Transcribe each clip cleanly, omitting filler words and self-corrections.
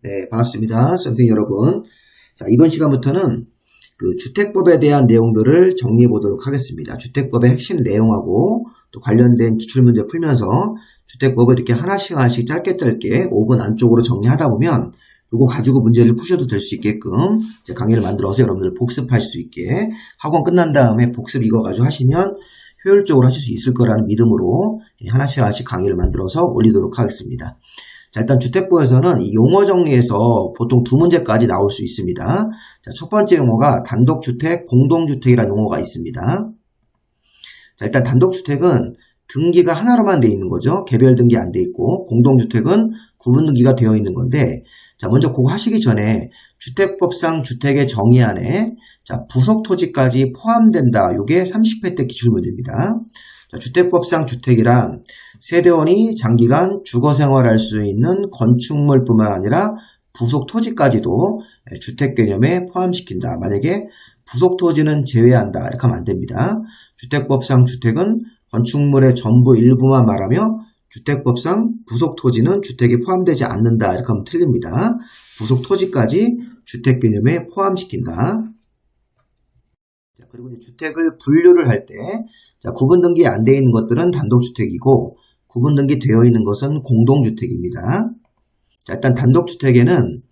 네, 반갑습니다. 선생님 여러분. 자, 이번 시간부터는 그 주택법에 대한 내용들을 정리해 보도록 하겠습니다. 주택법의 핵심 내용하고 또 관련된 기출문제 풀면서 주택법을 이렇게 하나씩 짧게 5분 안쪽으로 정리하다 보면 이거 가지고 문제를 푸셔도 될 수 있게끔 이제 강의를 만들어서 여러분들 복습할 수 있게 학원 끝난 다음에 복습 이거 가지고 하시면 효율적으로 하실 수 있을 거라는 믿음으로 하나씩 강의를 만들어서 올리도록 하겠습니다. 자, 일단 주택법에서는 이 용어 정리에서 보통 두 문제까지 나올 수 있습니다. 자, 첫 번째 용어가 단독주택, 공동주택이라는 용어가 있습니다. 자, 일단 단독주택은 등기가 하나로만 되어 있는 거죠. 개별 등기 안 되어 있고, 공동주택은 구분 등기가 되어 있는 건데, 자, 먼저 그거 하시기 전에 주택법상 주택의 정의 안에 자, 부속토지까지 포함된다. 요게 30회 때 기출문제입니다. 자, 주택법상 주택이란 세대원이 장기간 주거생활할 수 있는 건축물뿐만 아니라 부속토지까지도 주택 개념에 포함시킨다. 만약에 부속토지는 제외한다. 이렇게 하면 안 됩니다. 주택법상 주택은 건축물의 전부 일부만 말하며 주택법상 부속토지는 주택에 포함되지 않는다. 이렇게 하면 틀립니다. 부속토지까지 주택 개념에 포함시킨다. 자, 그리고 이제 주택을 분류를 할 때, 자, 구분 등기 안 되어 있는 것들은 단독주택이고, 구분 등기 되어 있는 것은 공동주택입니다. 자, 일단 단독주택에는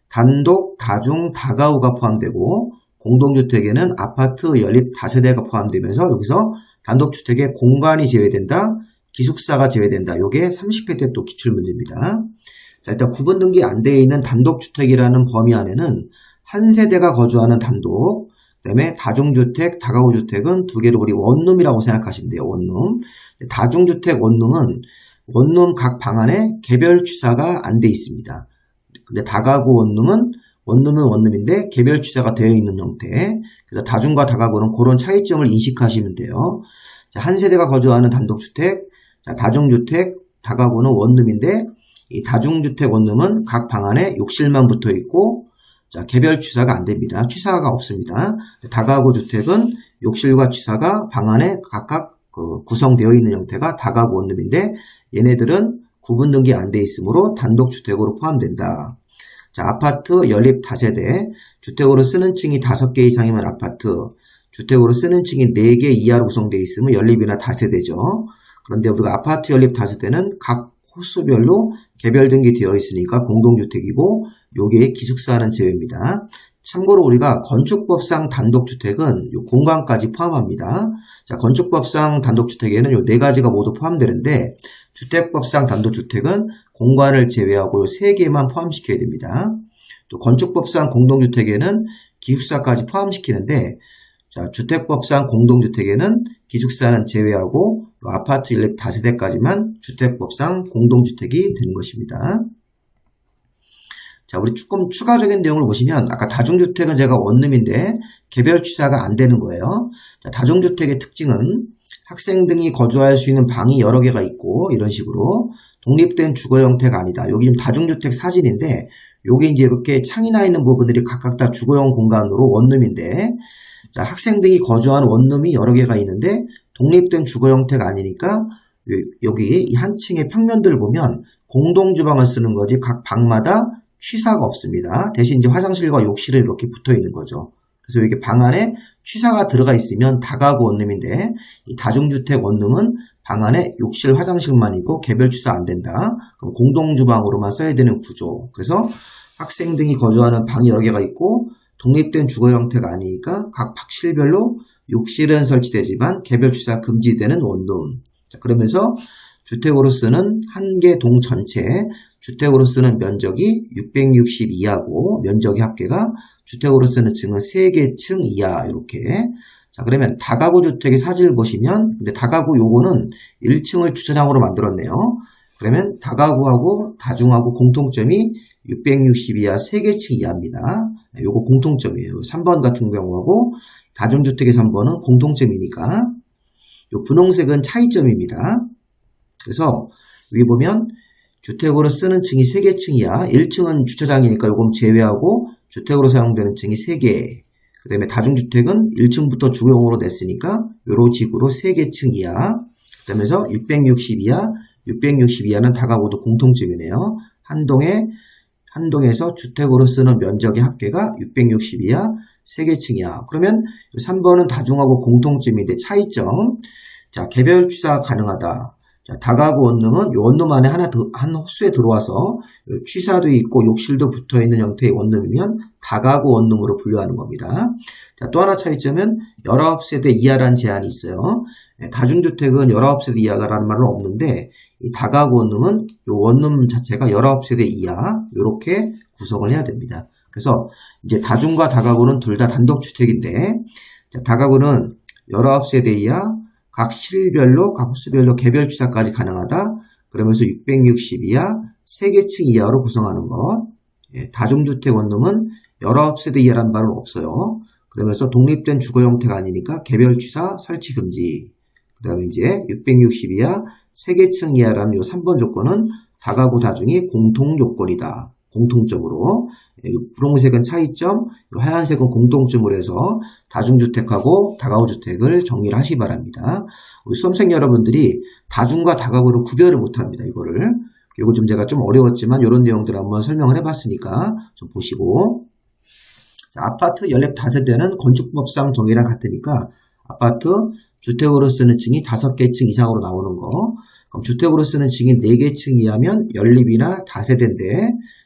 단독, 다중, 다가구가 포함되고, 공동주택에는 아파트, 연립, 다세대가 포함되면서 여기서 단독주택에 공간이 제외된다, 기숙사가 제외된다. 요게 30회 때 또 기출문제입니다. 자, 일단 구분 등기 안 되어 있는 단독주택이라는 범위 안에는 한 세대가 거주하는 단독, 그 다음에 다중주택, 다가구주택은 두 개로 우리 원룸이라고 생각하시면 돼요. 원룸. 다중주택 원룸은 원룸 각 방 안에 개별 취사가 안 돼 있습니다. 근데 다가구 원룸은 원룸인데 개별 취사가 되어 있는 형태. 그래서 다중과 다가구는 그런 차이점을 인식하시면 돼요. 자, 한 세대가 거주하는 단독주택, 자, 다중주택, 다가구는 원룸인데 이 다중주택 원룸은 각 방 안에 욕실만 붙어 있고 자, 개별 취사가 안 됩니다. 취사가 없습니다. 다가구 주택은 욕실과 취사가 방 안에 각각 구성되어 있는 형태가 다가구 원룸인데 얘네들은 구분 등기 안 돼 있으므로 단독주택으로 포함된다. 자, 아파트, 연립, 다세대, 주택으로 쓰는 층이 5개 이상이면 아파트, 주택으로 쓰는 층이 4개 이하로 구성되어 있으면 연립이나 다세대죠. 그런데 우리가 아파트, 연립, 다세대는 각 호수별로 개별 등기 되어 있으니까 공동주택이고 요게 기숙사는 제외입니다. 참고로 우리가 건축법상 단독주택은 요 공간까지 포함합니다. 자, 건축법상 단독주택에는 요 4가지가 모두 포함되는데 주택법상 단독주택은 공간을 제외하고 요 3개만 포함시켜야 됩니다. 또 건축법상 공동주택에는 기숙사까지 포함시키는데 자, 주택법상 공동주택에는 기숙사는 제외하고 아파트, 연립, 다세대까지만 주택법상 공동주택이 되는 것입니다. 자, 우리 조금 추가적인 내용을 보시면 아까 다중주택은 제가 원룸인데 개별 취사가 안 되는 거예요. 자, 다중주택의 특징은 학생 등이 거주할 수 있는 방이 여러 개가 있고 이런 식으로 독립된 주거 형태가 아니다. 여기 지금 다중주택 사진인데 여기 이제 이렇게 창이 나 있는 부분들이 각각 다 주거용 공간으로 원룸인데 자, 학생 등이 거주하는 원룸이 여러 개가 있는데 독립된 주거 형태가 아니니까 여기 이 한 층의 평면들을 보면 공동주방을 쓰는 거지 각 방마다 취사가 없습니다. 대신 이제 화장실과 욕실은 이렇게 붙어 있는 거죠. 그래서 이렇게 방 안에 취사가 들어가 있으면 다가구 원룸인데 이 다중주택 원룸은 방 안에 욕실, 화장실만 있고 개별 취사 안 된다. 그럼 공동주방으로만 써야 되는 구조. 그래서 학생 등이 거주하는 방이 여러 개가 있고 독립된 주거 형태가 아니니까 각 박실별로 욕실은 설치되지만 개별 취사 금지되는 원룸. 자, 그러면서 주택으로 쓰는 한 개 동 전체 주택으로 쓰는 면적이 662하고 면적의 합계가 주택으로 쓰는 층은 3개 층 이하 이렇게. 자, 그러면 다가구 주택의 사진을 보시면 근데 다가구 요거는 1층을 주차장으로 만들었네요. 그러면 다가구하고 다중하고 공통점이 662하 3개 층 이하입니다. 요거 공통점이에요. 3번 같은 경우하고 다중주택의 3번은 공통점이니까 요 분홍색은 차이점입니다. 그래서 여기 보면 주택으로 쓰는 층이 3개 층 이하 1층은 주차장이니까 요건 제외하고 주택으로 사용되는 층이 3개 그 다음에 다중주택은 1층부터 주거용으로 냈으니까 요런 식으로 3개 층 이하 그러면서 662하 662하는 다가구도 공통점이네요. 한 동에 한 동에서 주택으로 쓰는 면적의 합계가 660이야, 3개층이야. 그러면 3번은 다중하고 공통점인데 차이점. 자, 개별 취사가 가능하다. 자, 다가구 원룸은 이 원룸 안에 한 호수에 들어와서 취사도 있고 욕실도 붙어 있는 형태의 원룸이면 다가구 원룸으로 분류하는 겁니다. 자, 또 하나 차이점은 19세대 이하라는 제한이 있어요. 다중주택은 19세대 이하라는 말은 없는데 이 다가구 원룸은 이 원룸 자체가 19세대 이하 이렇게 구성을 해야 됩니다. 그래서 이제 다중과 다가구는 둘 다 단독주택인데 자, 다가구는 19세대 이하 각 실별로, 각 호수별로 개별 취사까지 가능하다. 그러면서 660 이하, 3개층 이하로 구성하는 것. 다중주택 원룸은 19세대 이하라는 말은 없어요. 그러면서 독립된 주거 형태가 아니니까 개별 취사 설치 금지. 그 다음에 이제 660 이하, 3개층 이하라는 요 3번 조건은 다가구 다중이 공통 요건이다. 공통점으로. 분홍색은 차이점, 하얀색은 공통점으로 해서 다중주택하고 다가구주택을 정리를 하시기 바랍니다. 우리 수험생 여러분들이 다중과 다가구를 구별을 못합니다. 이거를. 그리고 좀 제가 좀 어려웠지만 이런 내용들을 한번 설명을 해봤으니까 좀 보시고. 자, 아파트 연립 다세대는 건축법상 정의랑 같으니까 아파트 주택으로 쓰는 층이 5개 층 이상으로 나오는 거. 그럼 주택으로 쓰는 층이 4개 층 이하면 연립이나 다세대인데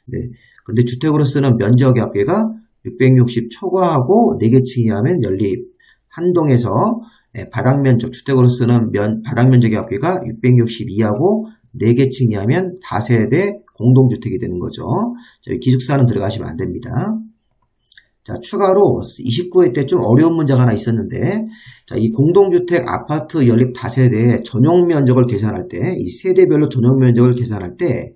네. 근데 주택으로 쓰는 면적의 합계가 660 초과하고 4개 층 이하면 연립. 한 동에서 바닥 면적, 주택으로 쓰는 바닥 면적의 합계가 660 이하고 4개 층 이하면 다세대 공동주택이 되는 거죠. 자, 기숙사는 들어가시면 안 됩니다. 자, 추가로 29회 때 좀 어려운 문제가 하나 있었는데, 자, 이 공동주택 아파트 연립 다세대의 전용 면적을 계산할 때, 이 세대별로 전용 면적을 계산할 때,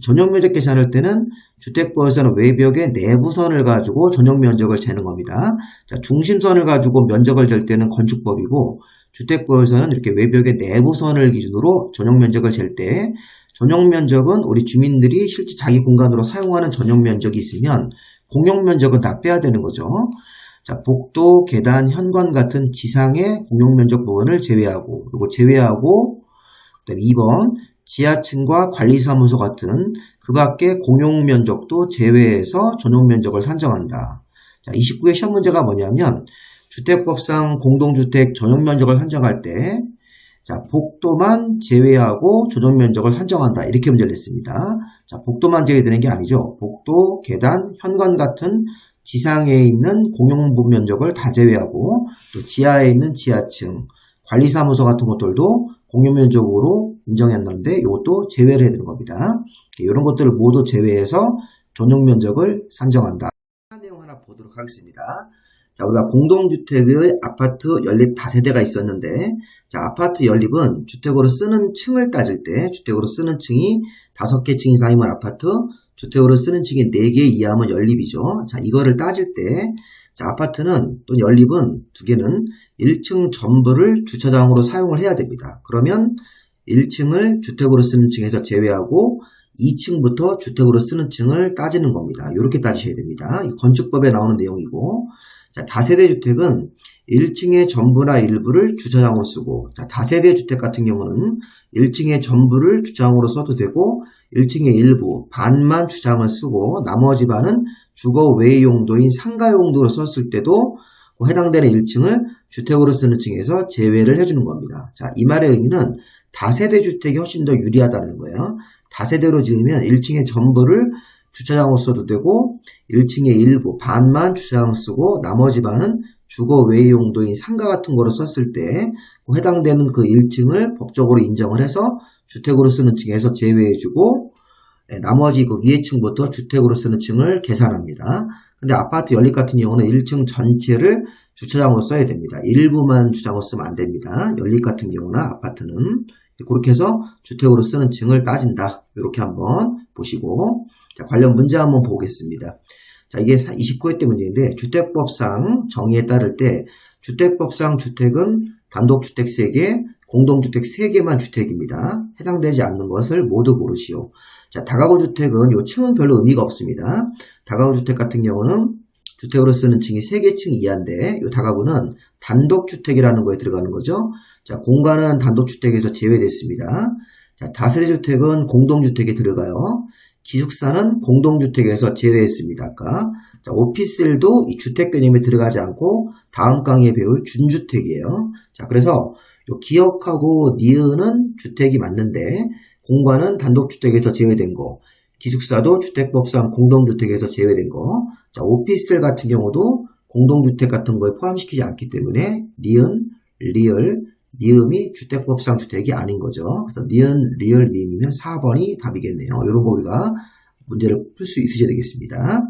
전용 면적 계산할 때는 주택법에서는 외벽의 내부선을 가지고 전용 면적을 재는 겁니다. 자, 중심선을 가지고 면적을 잴 때는 건축법이고, 주택법에서는 이렇게 외벽의 내부선을 기준으로 전용 면적을 잴 때, 전용 면적은 우리 주민들이 실제 자기 공간으로 사용하는 전용 면적이 있으면 공용 면적은 다 빼야 되는 거죠. 자, 복도, 계단, 현관 같은 지상의 공용 면적 부분을 제외하고, 그리고 그다음에 2번, 지하층과 관리사무소 같은 그 밖의 공용 면적도 제외해서 전용 면적을 산정한다. 자, 29의 시험 문제가 뭐냐면, 주택법상 공동주택 전용 면적을 산정할 때, 자, 복도만 제외하고 전용 면적을 산정한다. 이렇게 문제를 냈습니다. 자, 복도만 제외되는 게 아니죠. 복도, 계단, 현관 같은 지상에 있는 공용 면적을 다 제외하고 또 지하에 있는 지하층, 관리사무소 같은 것들도 공용 면적으로 인정했는데 이것도 제외를 해야 되는 겁니다. 이런 것들을 모두 제외해서 전용 면적을 산정한다. 내용 하나 보도록 하겠습니다. 자, 우리가 공동주택의 아파트 연립 다세대가 있었는데, 자, 아파트 연립은 주택으로 쓰는 층을 따질 때, 주택으로 쓰는 층이 5개 층 이상이면 아파트, 주택으로 쓰는 층이 4개 이하면 연립이죠. 자, 이거를 따질 때, 자, 아파트는 또 연립은 2개는 1층 전부를 주차장으로 사용을 해야 됩니다. 그러면 1층을 주택으로 쓰는 층에서 제외하고 2층부터 주택으로 쓰는 층을 따지는 겁니다. 이렇게 따지셔야 됩니다. 건축법에 나오는 내용이고, 자, 다세대 주택은 1층의 전부나 일부를 주차장으로 쓰고, 자, 다세대 주택 같은 경우는 1층의 전부를 주차장으로 써도 되고, 1층의 일부, 반만 주차장을 쓰고, 나머지 반은 주거 외 용도인 상가 용도로 썼을 때도 해당되는 1층을 주택으로 쓰는 층에서 제외를 해주는 겁니다. 자, 이 말의 의미는 다세대 주택이 훨씬 더 유리하다는 거예요. 다세대로 지으면 1층의 전부를 주차장으로 써도 되고 1층의 일부, 반만 주차장 쓰고 나머지 반은 주거 외 용도인 상가 같은 거로 썼을 때 해당되는 그 1층을 법적으로 인정을 해서 주택으로 쓰는 층에서 제외해주고 나머지 그 위에 층부터 주택으로 쓰는 층을 계산합니다. 근데 아파트 연립 같은 경우는 1층 전체를 주차장으로 써야 됩니다. 일부만 주차장으로 쓰면 안 됩니다. 연립 같은 경우나 아파트는 그렇게 해서 주택으로 쓰는 층을 따진다. 이렇게 한번 보시고, 자, 관련 문제 한번 보겠습니다. 자, 이게 29회 때 문제인데, 주택법상 정의에 따를 때, 주택법상 주택은 단독주택 3개, 공동주택 3개만 주택입니다. 해당되지 않는 것을 모두 고르시오. 자, 다가구 주택은 요 층은 별로 의미가 없습니다. 다가구 주택 같은 경우는 주택으로 쓰는 층이 3개 층 이하인데, 요 다가구는 단독주택이라는 거에 들어가는 거죠. 자, 공간은 단독주택에서 제외됐습니다. 자, 다세대 주택은 공동주택에 들어가요. 기숙사는 공동주택에서 제외했습니다. 아까. 자, 오피스텔도 이 주택 개념에 들어가지 않고 다음 강의에 배울 준주택이에요. 자, 그래서 요 기역하고 니은은 주택이 맞는데 공관은 단독주택에서 제외된 거, 기숙사도 주택법상 공동주택에서 제외된 거, 자, 오피스텔 같은 경우도 공동주택 같은 거에 포함시키지 않기 때문에 니은, 리을, 니음이 주택법상 주택이 아닌 거죠. 그래서 니은, 리을, 니음이면 4번이 답이겠네요. 이런 거 우리가 문제를 풀 수 있으셔야 되겠습니다.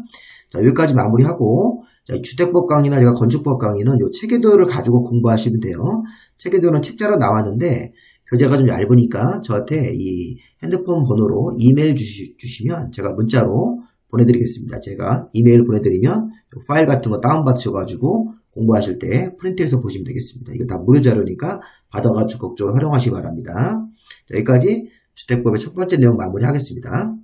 자, 여기까지 마무리하고, 자, 주택법 강의나 제가 건축법 강의는 요 체계도를 가지고 공부하시면 돼요. 체계도는 책자로 나왔는데, 교재가 좀 얇으니까 저한테 이 핸드폰 번호로 이메일 주시면 제가 문자로 보내드리겠습니다. 제가 이메일 보내드리면 파일 같은 거 다운받으셔가지고 공부하실 때 프린트해서 보시면 되겠습니다. 이거 다 무료 자료니까 받아가지고 적극적으로 활용하시기 바랍니다. 자, 여기까지 주택법의 첫 번째 내용 마무리하겠습니다.